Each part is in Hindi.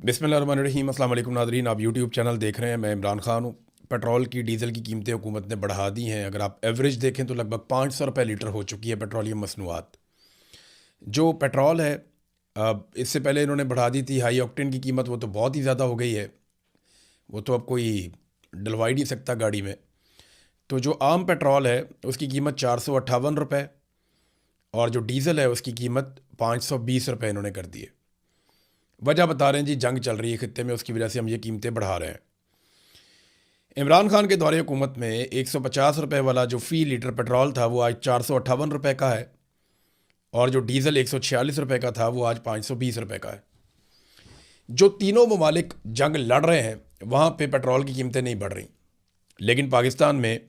बिस्मिल्लाहिर्रहमानिर्रहीम। अस्सलाम वालेकुम नाज़रीन, आप यूट्यूब चैनल देख रहे हैं। मैं इमरान खान हूँ। पेट्रोल की डीज़ल की कीमतें हुकूमत ने बढ़ा दी हैं। अगर आप एवरेज देखें तो लगभग 500 रुपये लीटर हो चुकी है पेट्रोलियम मसनूआत। जो पेट्रोल है, अब इससे पहले इन्होंने बढ़ा दी थी हाई ऑक्टेन की कीमत, वो तो बहुत ही ज़्यादा हो गई है। वो तो अब कोई डलवा ही नहीं सकता गाड़ी में। तो जो आम पेट्रोल है उसकी कीमत 458 रुपये और जो डीज़ल है उसकी कीमत 520 रुपये इन्होंने कर दी है। वजह बता रहे हैं जी, जंग चल रही है खित्ते में, उसकी वजह से हम ये कीमतें बढ़ा रहे हैं। इमरान खान के दौरे हुकूमत में 150 रुपये वाला जो फ़ी लीटर पेट्रोल था वो आज 458 रुपये का है और जो डीज़ल 146 रुपये का था वो आज 520 रुपये का है। जो तीनों ममालिक जंग लड़ रहे हैं वहाँ पे पेट्रोल की कीमतें नहीं बढ़ रही, लेकिन पाकिस्तान में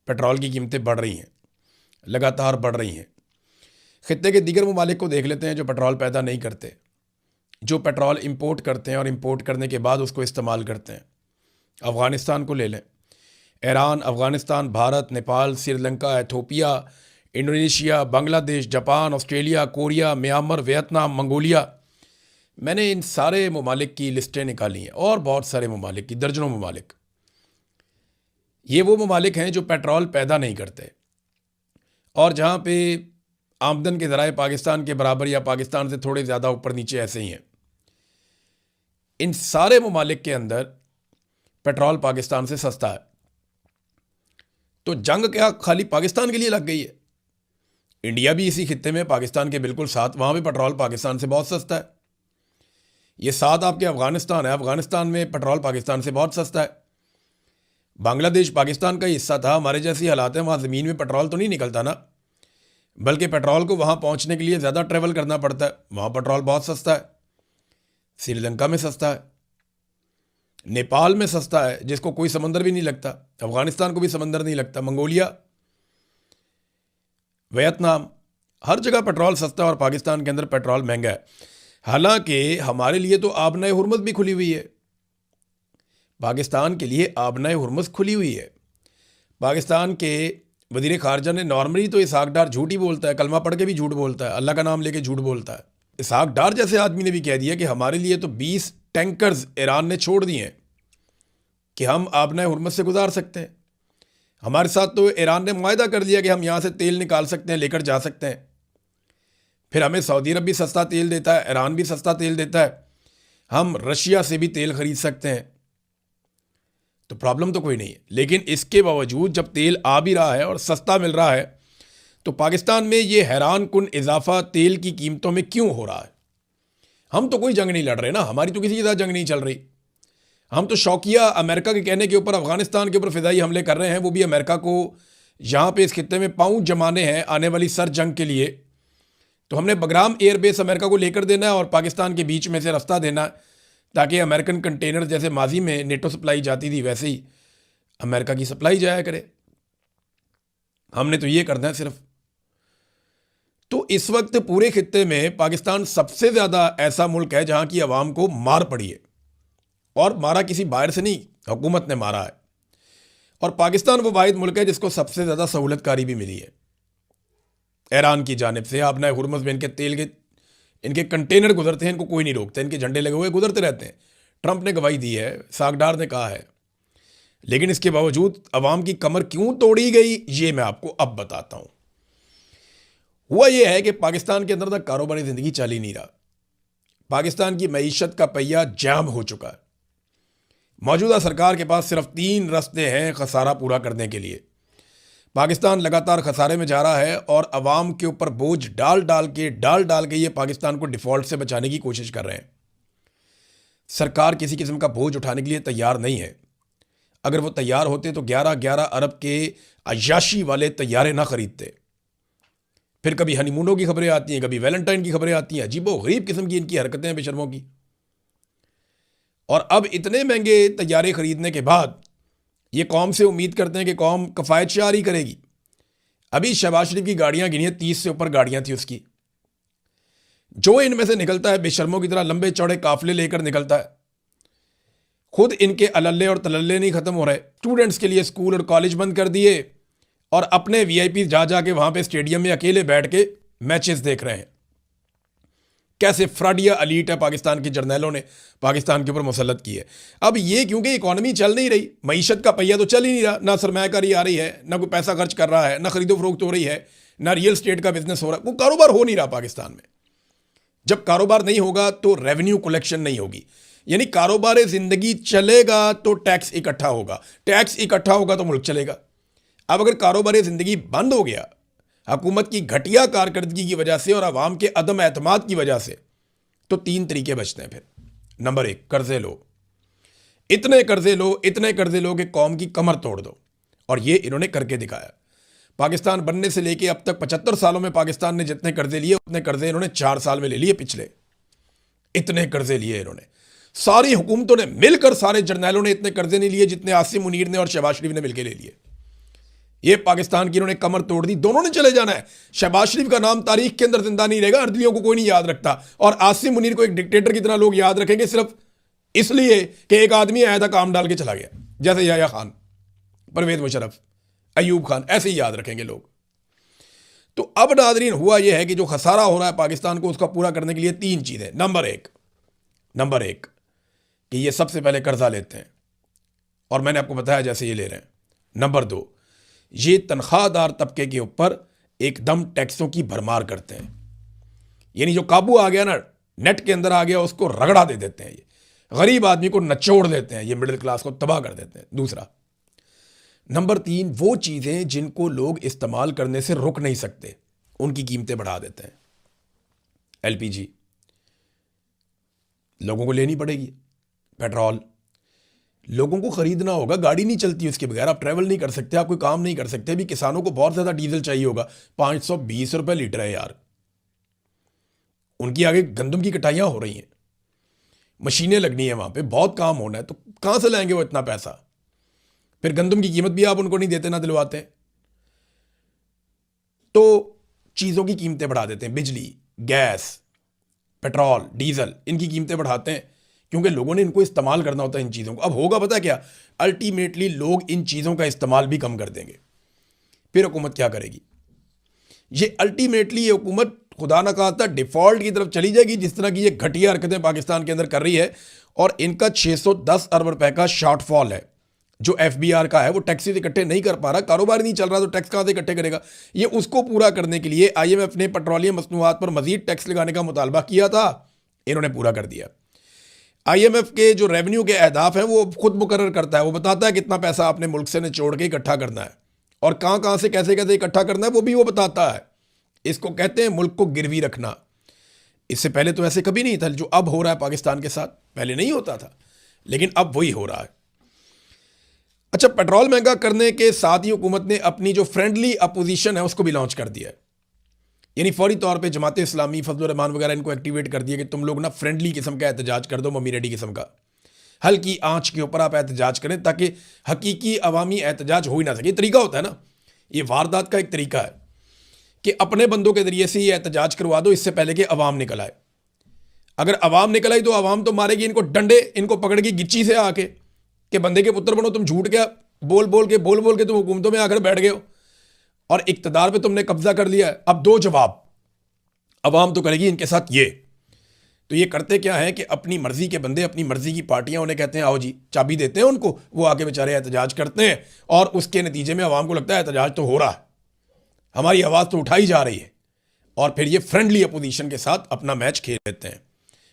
पेट्रोल की कीमतें बढ़ रही हैं, लगातार बढ़ रही हैं। खित्ते के दीगर ममालिक को देख लेते हैं जो पेट्रोल पैदा नहीं करते, जो पेट्रोल इंपोर्ट करते हैं और इंपोर्ट करने के बाद उसको इस्तेमाल करते हैं। अफ़गानिस्तान को ले लें। Iran, Afghanistan, Bharat, Nepal, Sri Lanka, Ethiopia, Indonesia, Bangladesh, Japan, Australia, Korea, Myanmar, Vietnam, Mongolia. मैंने इन सारे ममालिक की लिस्टें निकाली हैं और बहुत सारे ममालिक की, दर्जनों ममालिक। ये वो ममालिक हैं जो पेट्रोल पैदा नहीं करते और जहाँ पे आमदन के ज़राए पाकिस्तान के बराबर या पाकिस्तान से थोड़े ज़्यादा ऊपर नीचे ऐसे ही हैं। इन सारे ममालिक के अंदर पेट्रोल पाकिस्तान से सस्ता है। तो जंग क्या खाली पाकिस्तान के लिए लग गई है? इंडिया भी इसी खित्ते में पाकिस्तान के बिल्कुल साथ, वहाँ भी पेट्रोल पाकिस्तान से बहुत सस्ता है। ये साथ आपके अफ़गानिस्तान है, अफ़गानिस्तान में पेट्रोल पाकिस्तान से बहुत सस्ता है। बांग्लादेश पाकिस्तान का हिस्सा था, हमारे जैसी हालात हैं, वहाँ ज़मीन में पेट्रोल तो नहीं निकलता ना, बल्कि पेट्रोल को वहाँ पहुँचने के लिए ज़्यादा ट्रैवल करना पड़ता है। वहाँ पेट्रोल बहुत सस्ता है। श्रीलंका में सस्ता है, नेपाल में सस्ता है जिसको कोई समंदर भी नहीं लगता, अफ़गानिस्तान को भी समंदर नहीं लगता, मंगोलिया, वियतनाम, हर जगह पेट्रोल सस्ता है और पाकिस्तान के अंदर पेट्रोल महंगा है। हालांकि हमारे लिए तो आबनाए हुर्मुज़ भी खुली हुई है। पाकिस्तान के लिए आबनाए हुर्मुज़ खुली हुई है। पाकिस्तान के वज़ीर ख़ारजा ने नॉर्मली तो इसहाक डार झूठ ही बोलता है, कलमा पढ़ के भी झूठ बोलता है, अल्लाह का नाम लेके झूठ बोलता है। इसहाक डार जैसे आदमी ने भी कह दिया कि हमारे लिए तो 20 टैंकर्स ईरान ने छोड़ दिए हैं कि हम आबनाए हुर्मुज़ से गुजार सकते हैं। हमारे साथ तो ईरान ने मुआहदा कर लिया कि हम यहाँ से तेल निकाल सकते हैं, लेकर जा सकते हैं। फिर हमें सऊदी अरब भी सस्ता तेल देता है, ईरान भी सस्ता तेल देता है, हम रशिया से भी तेल खरीद सकते हैं। तो प्रॉब्लम तो कोई नहीं है। लेकिन इसके बावजूद जब तेल आ भी रहा है और सस्ता मिल रहा है तो पाकिस्तान में ये हैरान कुन इजाफा तेल की कीमतों में क्यों हो रहा है? हम तो कोई जंग नहीं लड़ रहे ना, हमारी तो किसी के साथ जंग नहीं चल रही। हम तो शौकिया अमेरिका के कहने के ऊपर अफगानिस्तान के ऊपर फिदाई हमले कर रहे हैं, वो भी अमेरिका को यहाँ पे इस खित्ते में पाँव जमाने हैं आने वाली सर जंग के लिए। तो हमने बगराम एयरबेस अमेरिका को लेकर देना है और पाकिस्तान के बीच में से रास्ता देना है ताकि अमेरिकन कंटेनर जैसे माजी में नेटो सप्लाई जाती थी वैसे ही अमेरिका की सप्लाई जाया करे। हमने तो ये करना है सिर्फ। तो इस वक्त पूरे खित्ते में पाकिस्तान सबसे ज़्यादा ऐसा मुल्क है जहाँ की आवाम को मार पड़ी है, और मारा किसी बाहर से नहीं, हुकूमत ने मारा है। और पाकिस्तान वो वाहिद मुल्क है जिसको सबसे ज़्यादा सहूलतकारी भी मिली है ईरान की जानिब से। आपने हुर्मुज़ में इनके तेल के इनके कंटेनर गुजरते हैं, इनको कोई नहीं रोकता, इनके झंडे लगे हुए गुजरते रहते हैं। ट्रंप ने गवाही दी है, सागडार ने कहा है। लेकिन इसके बावजूद अवाम की कमर क्यों तोड़ी गई ये मैं आपको अब बताता हूँ। हुआ यह है कि पाकिस्तान के अंदर तक कारोबारी ज़िंदगी चल ही नहीं रहा। पाकिस्तान की मईशत का पहिया जाम हो चुका है। मौजूदा सरकार के पास सिर्फ 3 रास्ते हैं खसारा पूरा करने के लिए। पाकिस्तान लगातार खसारे में जा रहा है और अवाम के ऊपर बोझ डाल डाल के ये पाकिस्तान को डिफ़ॉल्ट से बचाने की कोशिश कर रहे हैं। सरकार किसी किस्म का बोझ उठाने के लिए तैयार नहीं है। अगर वो तैयार होते तो 11-11 अरब के अय्याशी वाले तैयारे ना खरीदते। फिर कभी हनीमूनों की खबरें आती हैं, कभी वैलेंटाइन की खबरें आती हैं। अजीबो गरीब किस्म की इनकी हरकतें हैं बेशर्मों की। और अब इतने महंगे तैयारे खरीदने के बाद ये कौम से उम्मीद करते हैं कि कौम कफ़ायत जारी करेगी। अभी शहबाज शरीफ की गाड़ियां गिनी है, 30 से ऊपर गाड़ियां थी उसकी। जो इनमें से निकलता है बेशर्मों की तरह लंबे चौड़े काफिले लेकर निकलता है। खुद इनके अलल्ले और तलल्ले नहीं खत्म हो रहे। स्टूडेंट्स के लिए स्कूल और कॉलेज बंद कर दिए और अपने वीआईपी जा जाके वहां पे स्टेडियम में अकेले बैठ के मैचेस देख रहे हैं। कैसे फ्रॉडिया अलीट है पाकिस्तान के जर्नैलों ने पाकिस्तान के ऊपर मुसल्लत की है। अब ये क्योंकि इकॉनमी चल नहीं रही, मईशत का पहिया तो चल ही नहीं रहा, ना सरमायाकारी आ रही है, ना कोई पैसा खर्च कर रहा है, ना खरीदो फरोख्त हो रही है, ना रियल स्टेट का बिजनेस हो रहा है, कोई कारोबार हो नहीं रहा पाकिस्तान में। जब कारोबार नहीं होगा तो रेवेन्यू कलेक्शन नहीं होगी, यानी कारोबार ज़िंदगी चलेगा तो टैक्स इकट्ठा होगा, टैक्स इकट्ठा होगा तो मुल्क चलेगा। अब अगर कारोबार ज़िंदगी बंद हो गया हुकूमत की घटिया कारकर्दगी की वजह से और आवाम के अदम एतमाद की वजह से, तो 3 तरीके बचते हैं फिर। नंबर 1, कर्जे लो, इतने कर्जे लो, इतने कर्जे लो कि कौम की कमर तोड़ दो, और ये इन्होंने करके दिखाया। पाकिस्तान बनने से लेके अब तक 75 सालों में पाकिस्तान ने जितने कर्जे लिए उतने कर्जे इन्होंने 4 साल में ले लिए पिछले, इतने कर्जे लिए इन्होंने। सारी हुकूमतों ने मिलकर, सारे जर्नैलों ने इतने कर्जे नहीं लिए जितने आसिम मुनीर ने और शहबाज शरीफ ने मिलकर ले लिए। ये पाकिस्तान की इन्होंने कमर तोड़ दी, दोनों ने चले जाना है। शहबाज शरीफ का नाम तारीख के अंदर जिंदा नहीं रहेगा, अर्दलियों को कोई नहीं याद रखता, और आसिम मुनीर को एक डिक्टेटर की तरह लोग याद रखेंगे सिर्फ इसलिए कि एक आदमी आया था काम डाल के चला गया, जैसे याया खान, परवेज मुशर्रफ, अयूब खान, ऐसे ही याद रखेंगे लोग। तो अब नाज़रीन हुआ यह है कि जो खसारा हो रहा है पाकिस्तान को, उसका पूरा करने के लिए 3 चीज़ें। नंबर एक कि ये सबसे पहले कर्जा लेते हैं, और मैंने आपको बताया जैसे ये ले रहे हैं। नंबर 2, ये तनख्वाहदार तबके के ऊपर एकदम टैक्सों की भरमार करते हैं, यानी जो काबू आ गया ना, नेट के अंदर आ गया, उसको रगड़ा दे देते हैं। ये गरीब आदमी को नचोड़ देते हैं, ये मिडिल क्लास को तबाह कर देते हैं। दूसरा, नंबर 3, वो चीज़ें जिनको लोग इस्तेमाल करने से रुक नहीं सकते, उनकी कीमतें बढ़ा देते हैं। एलपीजी लोगों को लेनी पड़ेगी, पेट्रोल लोगों को खरीदना होगा, गाड़ी नहीं चलती उसके बगैर, आप ट्रैवल नहीं कर सकते, आप कोई काम नहीं कर सकते। अभी किसानों को बहुत ज़्यादा डीजल चाहिए होगा, 520 रुपये लीटर है यार, उनकी आगे गंदम की कटाइयाँ हो रही हैं, मशीनें लगनी है वहाँ पे, बहुत काम होना है, तो कहाँ से लाएंगे वो इतना पैसा? फिर गंदम की कीमत भी आप उनको नहीं देते, ना दिलवाते, तो चीज़ों की कीमतें बढ़ा देते हैं। बिजली, गैस, पेट्रोल, डीजल, इनकी कीमतें बढ़ाते हैं क्योंकि लोगों ने इनको इस्तेमाल करना होता है इन चीज़ों को। अब होगा पता क्या, अल्टीमेटली लोग इन चीज़ों का इस्तेमाल भी कम कर देंगे, फिर हुकूमत क्या करेगी? ये अल्टीमेटली ये हुकूमत खुदा न खास्ता डिफ़ॉल्ट की तरफ चली जाएगी, जिस तरह की ये घटिया हरकतें पाकिस्तान के अंदर कर रही है। और इनका 610 अरब रुपए का शॉर्टफॉल है जो एफबीआर का है, वो टैक्सेस इकट्ठे नहीं कर पा रहा, कारोबार नहीं चल रहा, तो टैक्स कहाँ से इकट्ठे करेगा? ये उसको पूरा करने के लिए आईएमएफ ने पेट्रोलियम मसनूआत पर मजीद टैक्स लगाने का मुतालबा किया था, इन्होंने पूरा कर दिया। आईएमएफ के जो रेवेन्यू के अहदाफ हैं वो खुद मुकर्रर करता है, वो बताता है कितना पैसा आपने मुल्क से निचोड़ के इकट्ठा करना है और कहाँ कहाँ से कैसे कैसे इकट्ठा करना है, वो भी वो बताता है। इसको कहते हैं मुल्क को गिरवी रखना। इससे पहले तो ऐसे कभी नहीं था, जो अब हो रहा है पाकिस्तान के साथ, पहले नहीं होता था, लेकिन अब वही हो रहा है। अच्छा, पेट्रोल महंगा करने के साथ ही हुकूमत ने अपनी जो फ्रेंडली अपोजिशन है उसको भी लॉन्च कर दिया है, यानी फौरी तौर पे जमात इस्लामी, फजलुर रहमान वगैरह इनको एक्टिवेट कर दिया कि तुम लोग ना फ्रेंडली किस्म का एहतजाज कर दो, मम्मी डैडी किस्म का, हल्की आंच के ऊपर आप एहतजाज करें ताकि हकीकी अवामी एहतजाज हो ही ना सके। तरीका होता है ना, ये वारदात का एक तरीका है कि अपने बंदों के जरिए से ये एहतजाज करवा दो इससे पहले कि अवाम निकल आए। अगर अवाम निकल आई तो अवाम तो मारेगी इनको डंडे, इनको पकड़ेगी गिच्ची से आके कि बंदे के पुत्र बनो, तुम झूठ क्या बोल बोल के तुम हुकूमतों में आकर बैठ गए हो और इक्तदार पे तुमने कब्जा कर लिया है। अब दो जवाब अवाम तो करेगी इनके साथ ये। तो ये करते क्या है कि अपनी मर्जी के बंदे, अपनी मर्जी की पार्टियां उन्हें कहते हैं आओ जी, चाबी देते हैं उनको, वो आके बेचारे एहतजाज करते हैं और उसके नतीजे में अवाम को लगता है एहतजाज तो हो रहा है, हमारी आवाज़ तो उठाई जा रही है, और फिर ये फ्रेंडली अपोजिशन के साथ अपना मैच खेल लेते हैं।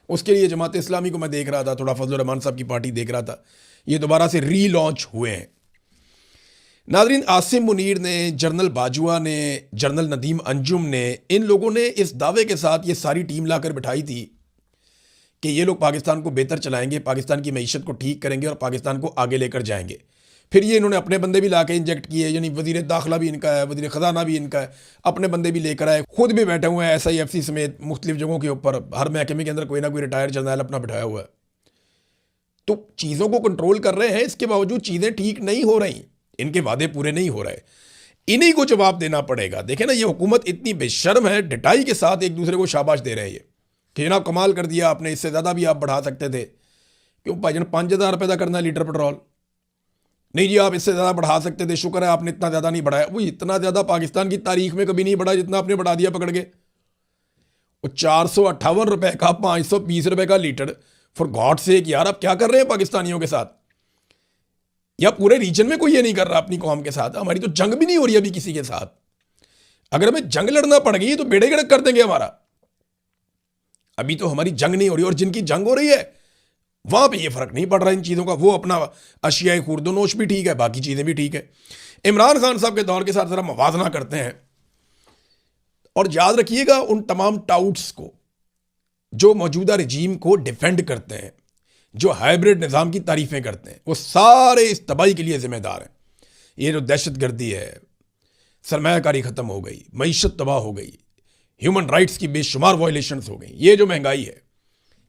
उसके लिए जमात इस्लामी को मैं देख रहा था, थोड़ा फजलुर रहमान साहब की पार्टी देख रहा था, ये दोबारा से रीलॉन्च हुए हैं। नाज़रीन, आसिम मुनीर ने, जनरल बाजुआ ने, जनरल नदीम अंजुम ने, इन लोगों ने इस दावे के साथ ये सारी टीम लाकर बिठाई थी कि ये लोग पाकिस्तान को बेहतर चलाएंगे, पाकिस्तान की मईशत को ठीक करेंगे और पाकिस्तान को आगे लेकर जाएंगे। फिर ये इन्होंने अपने बंदे भी ला के इंजेक्ट किए, यानी वज़ीर दाखिला भी इनका है, वज़ीर ख़जाना भी इनका है, अपने बंदे भी लेकर आए, खुद भी बैठे हुए हैं SIFC समेत मुख्तलिफ जगहों के ऊपर, हर महकमे के अंदर कोई ना कोई रिटायर्ड जर्नल अपना बिठाया हुआ है। तो चीज़ों को कंट्रोल कर रहे हैं, इसके बावजूद चीज़ें ठीक नहीं हो रही, इनके वादे पूरे नहीं हो रहे, इन्हीं को जवाब देना पड़ेगा। देखें ना, ये हुकूमत इतनी बेशर्म है, डिटाई के साथ एक दूसरे को शाबाश दे रहे हैं ये कि जनाब कमाल कर दिया आपने, इससे ज़्यादा भी आप बढ़ा सकते थे। क्यों भाईजान, 5,000 रुपये का करना है लीटर पेट्रोल? नहीं जी, आप इससे ज़्यादा बढ़ा सकते थे, शुक्र है आपने इतना ज़्यादा नहीं बढ़ाया। वो इतना ज़्यादा पाकिस्तान की तारीख में कभी नहीं बढ़ा जितना आपने बढ़ा दिया पकड़ के। वो 458 रुपए का, 520 रुपए का लीटर। फॉर गॉड सेक यार, आप क्या कर रहे हैं पाकिस्तानियों के साथ? या पूरे रीजन में कोई ये नहीं कर रहा अपनी कौम के साथ? हमारी तो जंग भी नहीं हो रही अभी किसी के साथ। अगर हमें जंग लड़ना पड़ गई तो बेड़े गड़क कर देंगे हमारा। अभी तो हमारी जंग नहीं हो रही, और जिनकी जंग हो रही है वहां पे ये फर्क नहीं पड़ रहा इन चीजों का। वो अपना अशियाए खुर्दोनोश भी ठीक है, बाकी चीजें भी ठीक है। इमरान खान साहब के दौर के साथ जरा मवाजना करते हैं, और याद रखिएगा उन तमाम टाउट्स को जो मौजूदा रजीम को डिफेंड करते हैं, जो हाइब्रिड निज़ाम की तारीफें करते हैं, वो सारे इस तबाही के लिए जिम्मेदार हैं। ये जो दहशत गर्दी है, सरमायाकारी ख़त्म हो गई, मईशत तबाह हो गई, ह्यूमन राइट्स की बेशुमार वायलेशंस हो गई, ये जो महंगाई है,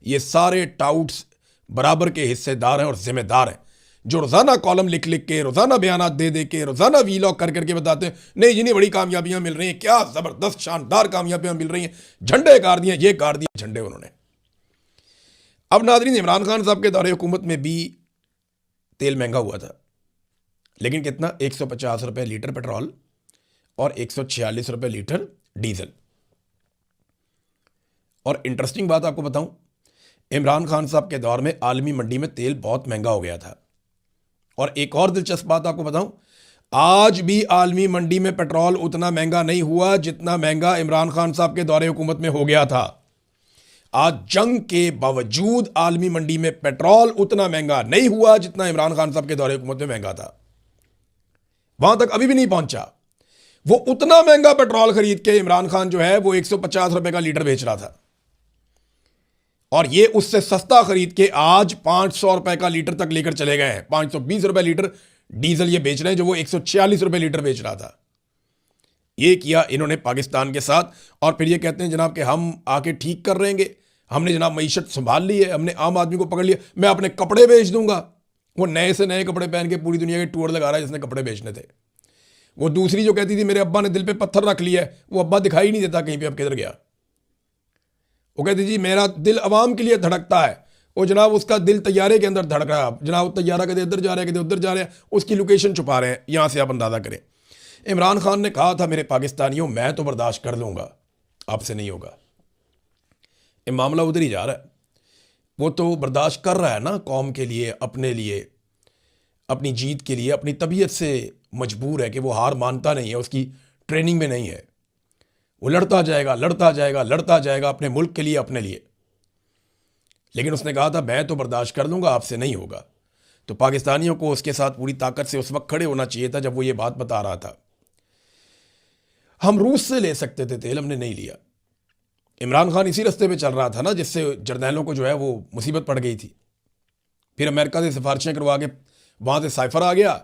ये सारे टाउट्स बराबर के हिस्सेदार हैं और जिम्मेदार हैं, जो रोज़ाना कॉलम लिख लिख के, रोज़ाना बयानात दे दे के, रोज़ाना वीलॉग कर करके बताते हैं नहीं जिन्हें बड़ी कामयाबियां मिल रही हैं, क्या ज़बरदस्त शानदार कामयाबियां मिल रही हैं, झंडे गाड़ दिए, ये गाड़ दिए झंडे उन्होंने। अब नाज़रीन, इमरान खान साहब के दौरे हुकूमत में भी तेल महंगा हुआ था, लेकिन कितना? 150 रुपये लीटर पेट्रोल और 146 रुपये लीटर डीजल। और इंटरेस्टिंग बात आपको बताऊं, इमरान खान साहब के दौर में आलमी मंडी में तेल बहुत महंगा हो गया था। और एक और दिलचस्प बात आपको बताऊं, आज भी आलमी मंडी में पेट्रोल उतना महंगा नहीं हुआ जितना महंगा इमरान खान साहब के दौरे हुकूमत में हो गया था। आज जंग के बावजूद आलमी मंडी में पेट्रोल उतना महंगा नहीं हुआ जितना इमरान खान साहब के दौरे हुकूमत में महंगा था। वहां तक अभी भी नहीं पहुंचा। वो उतना महंगा पेट्रोल खरीद के इमरान खान जो है वो 150 रुपए का लीटर बेच रहा था, और ये उससे सस्ता खरीद के आज 500 रुपए का लीटर तक लेकर चले गए हैं। 520 रुपए लीटर डीजल ये बेच रहे हैं, जो वो 146 रुपए लीटर बेच रहा था। ये किया इन्होंने पाकिस्तान के साथ, और फिर ये कहते हैं जनाब कि हम आके ठीक कर रहेंगे, हमने जनाब मईशत संभाल ली है, हमने आम आदमी को पकड़ लिया, मैं अपने कपड़े बेच दूंगा। वो नए से नए कपड़े पहन के पूरी दुनिया के टूर लगा रहा है जिसने कपड़े बेचने थे। वो दूसरी जो कहती थी मेरे अब्बा ने दिल पे पत्थर रख लिया है, वो अब्बा दिखाई नहीं देता कहीं पे, अब किधर गया? वो कहती जी मेरा दिल अवाम के लिए धड़कता है, वो जनाब उसका दिल तैयारे के अंदर धड़क रहा है, जनाब तैयारा कदे इधर जा रहे हैं कदे उधर जा रहे हैं, उसकी लोकेशन छुपा रहे हैं। यहां से आप अंदाजा करें। इमरान खान ने कहा था मेरे पाकिस्तानियों मैं तो बर्दाश्त कर लूंगा, आपसे नहीं होगा। ये मामला उधर ही जा रहा है। वो तो बर्दाश्त कर रहा है ना, कौम के लिए, अपने लिए, अपनी जीत के लिए, अपनी तबीयत से मजबूर है कि वो हार मानता नहीं है, उसकी ट्रेनिंग में नहीं है। वो लड़ता जाएगा लड़ता जाएगा लड़ता जाएगा अपने मुल्क के लिए, अपने लिए। लेकिन उसने कहा था मैं तो बर्दाश्त कर लूंगा, आपसे नहीं होगा। तो पाकिस्तानियों को उसके साथ पूरी ताकत से उस वक्त खड़े होना चाहिए था जब वो ये बात बता रहा था। हम रूस से ले सकते थे तेल, हमने नहीं लिया। इमरान खान इसी रास्ते पे चल रहा था ना जिससे जर्नैलों को जो है वो मुसीबत पड़ गई थी। फिर अमेरिका से सिफारिशें करवा के वहां से साइफर आ गया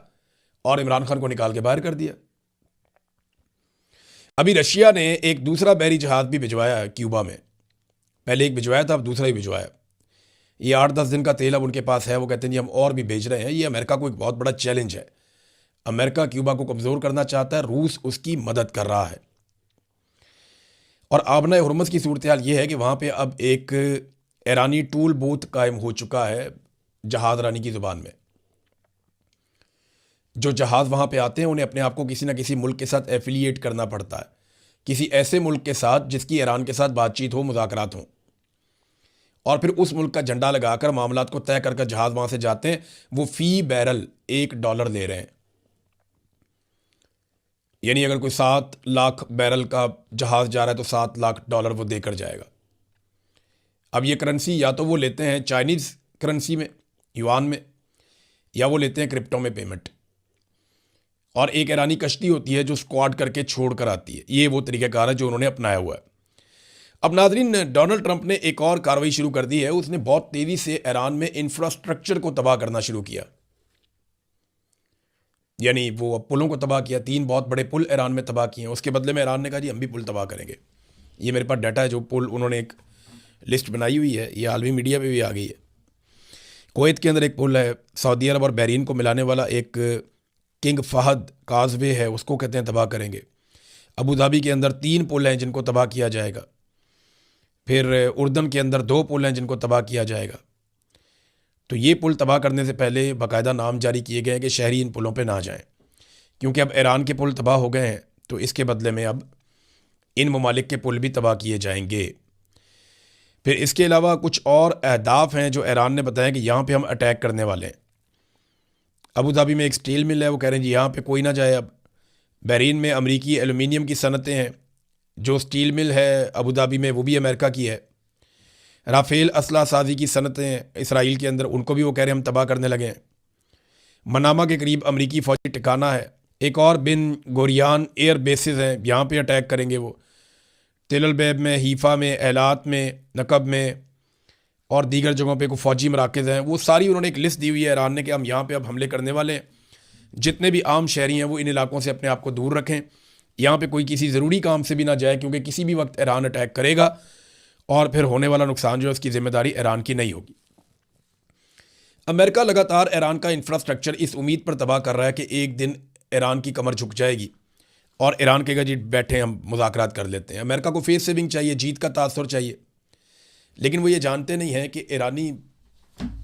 और इमरान खान को निकाल के बाहर कर दिया। अभी रशिया ने एक दूसरा बहरी जहाज भी भिजवाया क्यूबा में। पहले एक भिजवाया था, अब दूसरा ही भिजवाया। ये 8-10 दिन का तेल अब उनके पास है। वो कहते हैं जी हम और भी भेज रहे हैं। ये अमेरिका को एक बहुत बड़ा चैलेंज है। अमेरिका क्यूबा को कमज़ोर करना चाहता है, रूस उसकी मदद कर रहा है। और आबना हुर्मुज़ की सूरत हाल ये है कि वहाँ पे अब एक ईरानी टूल बूथ कायम हो चुका है जहाज़ रानी की ज़ुबान में। जो जहाज़ वहाँ पे आते हैं उन्हें अपने आप को किसी ना किसी मुल्क के साथ एफिलिएट करना पड़ता है, किसी ऐसे मुल्क के साथ जिसकी ईरान के साथ बातचीत हो, मुज़ाकरात हों, और फिर उस मुल्क का झंडा लगाकर मामलात को तय कर जहाज़ वहाँ से जाते हैं। वो फ़ी बैरल $1 ले रहे हैं। यानी अगर कोई 7 लाख बैरल का जहाज़ जा रहा है तो $7 लाख वो देकर जाएगा। अब ये करेंसी या तो वो लेते हैं चाइनीज़ करेंसी में, युआन में, या वो लेते हैं क्रिप्टो में पेमेंट। और एक ईरानी कश्ती होती है जो स्क्वाड करके छोड़ कर आती है। ये वो तरीक़ाकार है जो उन्होंने अपनाया हुआ है। अब नाज़रीन, डोनाल्ड ट्रंप ने एक और कार्रवाई शुरू कर दी है। उसने बहुत तेज़ी से ईरान में इंफ्रास्ट्रक्चर को तबाह करना शुरू किया। यानी वो पुलों को तबाह किया। 3 बहुत बड़े पुल ईरान में तबाह किए हैं। उसके बदले में ईरान ने कहा जी हम भी पुल तबाह करेंगे। ये मेरे पास डाटा है, जो पुल उन्होंने एक लिस्ट बनाई हुई है, ये आलमी मीडिया पे भी आ गई है। कुवैत के अंदर एक पुल है, सऊदी अरब और बहरीन को मिलाने वाला एक किंग फहद काजवे है, उसको कहते हैं तबाह करेंगे। अबू धाबी के अंदर 3 पुल हैं जिनको तबाह किया जाएगा। फिर उर्दन के अंदर 2 पुल हैं जिनको तबाह किया जाएगा। तो ये पुल तबाह करने से पहले बाकायदा नाम जारी किए गए हैं कि शहरी इन पुलों पे ना जाएं, क्योंकि अब ईरान के पुल तबाह हो गए हैं तो इसके बदले में अब इन ममालिक के पुल भी तबाह किए जाएंगे। फिर इसके अलावा कुछ और अहदाफ हैं जो ईरान ने बताया कि यहाँ पे हम अटैक करने वाले हैं। अबू धाबी में एक स्टील मिल है, वो कह रहे हैं जी यहाँ पे कोई ना जाए। अब बहरीन में अमरीकी एलुमिनियम की सनतें हैं, जो स्टील मिल है अबू धाबी में वो भी अमेरिका की है। राफेल असला साजी की सनतें इसराइल के अंदर, उनको भी वो कह रहे हैं हम तबाह करने लगे हैं। मनामा के करीब अमरीकी फ़ौजी ठिकाना है। एक और बिन गोरियान एयर बेसिस हैं, यहाँ पे अटैक करेंगे वो। तेल अबैब में, हीफ़ा में, एलात में, नकब में और दीगर जगहों पे कोई फ़ौजी मराकज़ हैं। वो सारी उन्होंने एक लिस्ट दी हुई है ईरान ने कि हम यहाँ पे अब हमले करने वाले हैं। जितने भी आम शहरी हैं वो इन इलाकों से अपने आप को दूर रखें। यहाँ पे कोई किसी ज़रूरी काम से भी ना जाए, क्योंकि किसी भी वक्त ईरान अटैक करेगा और फिर होने वाला नुकसान जो है उसकी ज़िम्मेदारी ईरान की नहीं होगी। अमेरिका लगातार ईरान का इंफ्रास्ट्रक्चर इस उम्मीद पर तबाह कर रहा है कि एक दिन ईरान की कमर झुक जाएगी और ईरान कहेगा जी बैठे हम मुज़ाकरात कर लेते हैं। अमेरिका को फेस सेविंग चाहिए, जीत का तासुर चाहिए, लेकिन वो ये जानते नहीं हैं कि ईरानी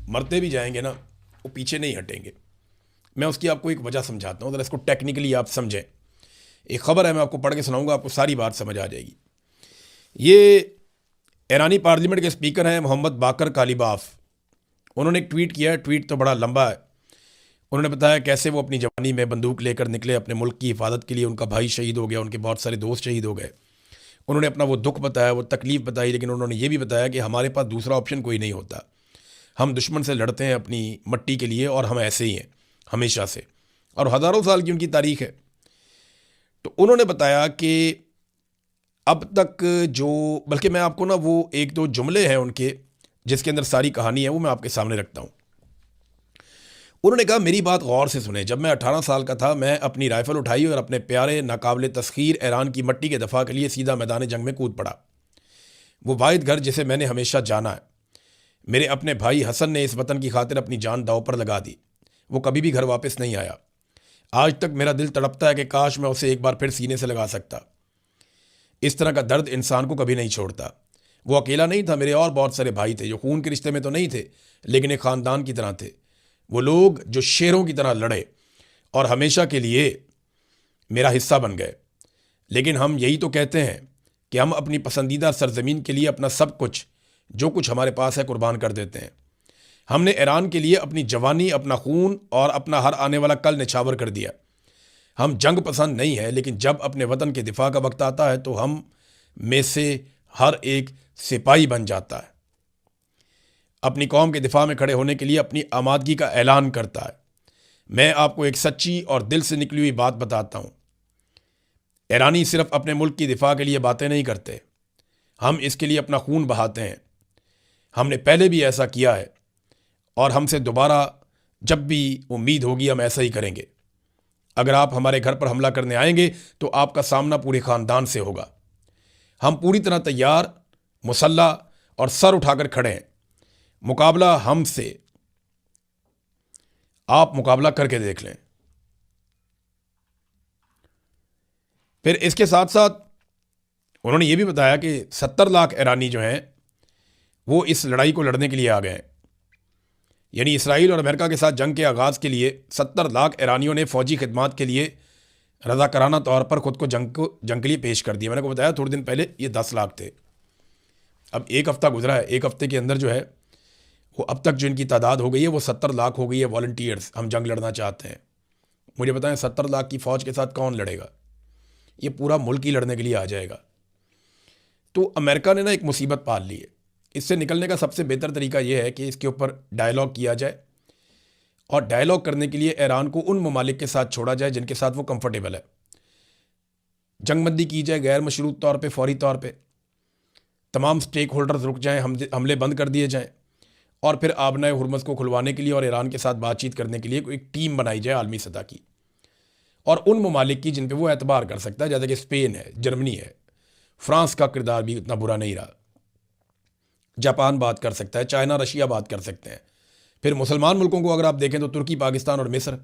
मरते भी जाएंगे ना, वो पीछे नहीं हटेंगे। मैं उसकी आपको एक वजह समझाता हूँ, ज़रा इसको टेक्निकली आप समझें। एक ख़बर है, मैं आपको पढ़ के सुनाऊंगा, आपको सारी बात समझ आ जाएगी। ये ईरानी पार्लियामेंट के स्पीकर हैं मोहम्मद बाकर कालीबाफ। उन्होंने एक ट्वीट किया है, ट्वीट तो बड़ा लंबा है। उन्होंने बताया कैसे वो अपनी जवानी में बंदूक लेकर निकले अपने मुल्क की हिफाजत के लिए। उनका भाई शहीद हो गया, उनके बहुत सारे दोस्त शहीद हो गए। उन्होंने अपना वो दुख बताया, वो तकलीफ़ बताई, लेकिन उन्होंने ये भी बताया कि हमारे पास दूसरा ऑप्शन कोई नहीं होता। हम दुश्मन से लड़ते हैं अपनी मट्टी के लिए और हम ऐसे ही हैं हमेशा से, और हज़ारों साल की उनकी तारीख़ है। तो उन्होंने बताया कि अब तक जो, बल्कि मैं आपको ना वो एक दो जुमले हैं उनके जिसके अंदर सारी कहानी है वो मैं आपके सामने रखता हूँ। उन्होंने कहा मेरी बात गौर से सुने, जब मैं 18 साल का था मैं अपनी राइफ़ल उठाई और अपने प्यारे नाकाबिले तस्खीर ईरान की मट्टी के दफ़ा के लिए सीधा मैदान जंग में कूद पड़ा। वो वाहिद घर जिसे मैंने हमेशा जाना है। मेरे अपने भाई हसन ने इस वतन की खातिर अपनी जान दाव पर लगा दी। वो कभी भी घर वापस नहीं आया। आज तक मेरा दिल तड़पता है कि काश मैं उसे एक बार फिर सीने से लगा सकता। इस तरह का दर्द इंसान को कभी नहीं छोड़ता। वो अकेला नहीं था, मेरे और बहुत सारे भाई थे जो खून के रिश्ते में तो नहीं थे लेकिन एक ख़ानदान की तरह थे। वो लोग जो शेरों की तरह लड़े और हमेशा के लिए मेरा हिस्सा बन गए। लेकिन हम यही तो कहते हैं कि हम अपनी पसंदीदा सरजमीन के लिए अपना सब कुछ, जो कुछ हमारे पास है, कुर्बान कर देते हैं। हमने ईरान के लिए अपनी जवानी, अपना खून और अपना हर आने वाला कल निछावर कर दिया। हम जंग पसंद नहीं है, लेकिन जब अपने वतन के दिफा का वक्त आता है तो हम में से हर एक सिपाही बन जाता है, अपनी कौम के दिफा में खड़े होने के लिए अपनी आमादगी का ऐलान करता है। मैं आपको एक सच्ची और दिल से निकली हुई बात बताता हूँ। ईरानी सिर्फ अपने मुल्क की दिफा के लिए बातें नहीं करते, हम इसके लिए अपना खून बहाते हैं। हमने पहले भी ऐसा किया है और हमसे दोबारा जब भी उम्मीद होगी हम ऐसा ही करेंगे। अगर आप हमारे घर पर हमला करने आएंगे तो आपका सामना पूरे ख़ानदान से होगा। हम पूरी तरह तैयार, मुसल्लह और सर उठाकर खड़े हैं। मुकाबला हमसे, आप मुकाबला करके देख लें। फिर इसके साथ साथ उन्होंने ये भी बताया कि 70 लाख ईरानी जो हैं वो इस लड़ाई को लड़ने के लिए आ गए हैं। यानी इसराइल और अमेरिका के साथ जंग के आगाज़ के लिए 70 लाख ईरानियों ने फ़ौजी खिदमात के लिए रज़ाकाराना तौर पर ख़ुद को जंग के लिए पेश कर दिया। मैंने को बताया थोड़े दिन पहले ये 10 लाख थे। अब एक हफ़्ता गुजरा है, एक हफ़्ते के अंदर जो है वो अब तक जो इनकी तादाद हो गई है वो 70 लाख हो गई है। वॉलंटियर्स, हम जंग लड़ना चाहते हैं। मुझे बताएं 70 लाख की फ़ौज के साथ कौन लड़ेगा? ये पूरा मुल्क ही लड़ने के लिए आ जाएगा। तो अमेरिका ने ना एक मुसीबत पाल ली है। इससे निकलने का सबसे बेहतर तरीका यह है कि इसके ऊपर डायलॉग किया जाए, और डायलॉग करने के लिए ईरान को उन ममालिक के साथ छोड़ा जाए जिनके साथ वो कंफर्टेबल है। जंगबंदी की जाए गैर मशरूत तौर पे, फौरी तौर पे। तमाम स्टेक होल्डर्स रुक जाएं, हमले बंद कर दिए जाएं, और फिर आबनाए हुर्मुज़ को खुलवाने के लिए और ईरान के साथ बातचीत करने के लिए एक टीम बनाई जाए आलमी सतह की, और उन ममालिक की जिन पे वो एतबार कर सकता है, जैसे कि स्पेन है, जर्मनी है, फ्रांस का किरदार भी उतना बुरा नहीं रहा, जापान बात कर सकता है, चाइना, रशिया बात कर सकते हैं। फिर मुसलमान मुल्कों को अगर आप देखें तो तुर्की, पाकिस्तान और मिस्र,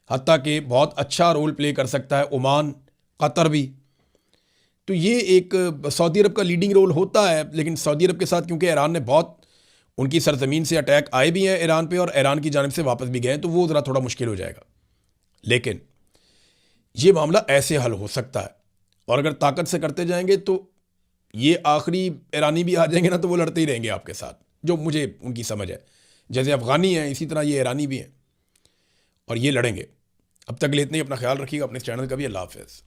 हत्ता कि बहुत अच्छा रोल प्ले कर सकता है ओमान, कतर भी। तो ये एक सऊदी अरब का लीडिंग रोल होता है, लेकिन सऊदी अरब के साथ क्योंकि ईरान ने बहुत, उनकी सरजमीन से अटैक आए भी हैं ईरान पे और ईरान की जानिब से वापस भी गए हैं, तो वो ज़रा थोड़ा मुश्किल हो जाएगा। लेकिन ये मामला ऐसे हल हो सकता है, और अगर ताकत से करते जाएंगे तो ये आखिरी ईरानी भी आ जाएंगे ना तो वो लड़ते ही रहेंगे आपके साथ, जो मुझे उनकी समझ है। जैसे अफ़गानी हैं इसी तरह ये ईरानी भी हैं और ये लड़ेंगे। अब तक के लिए इतना ही, अपना ख्याल रखिएगा, अपने चैनल का भी। अल्लाह हाफ़िज़।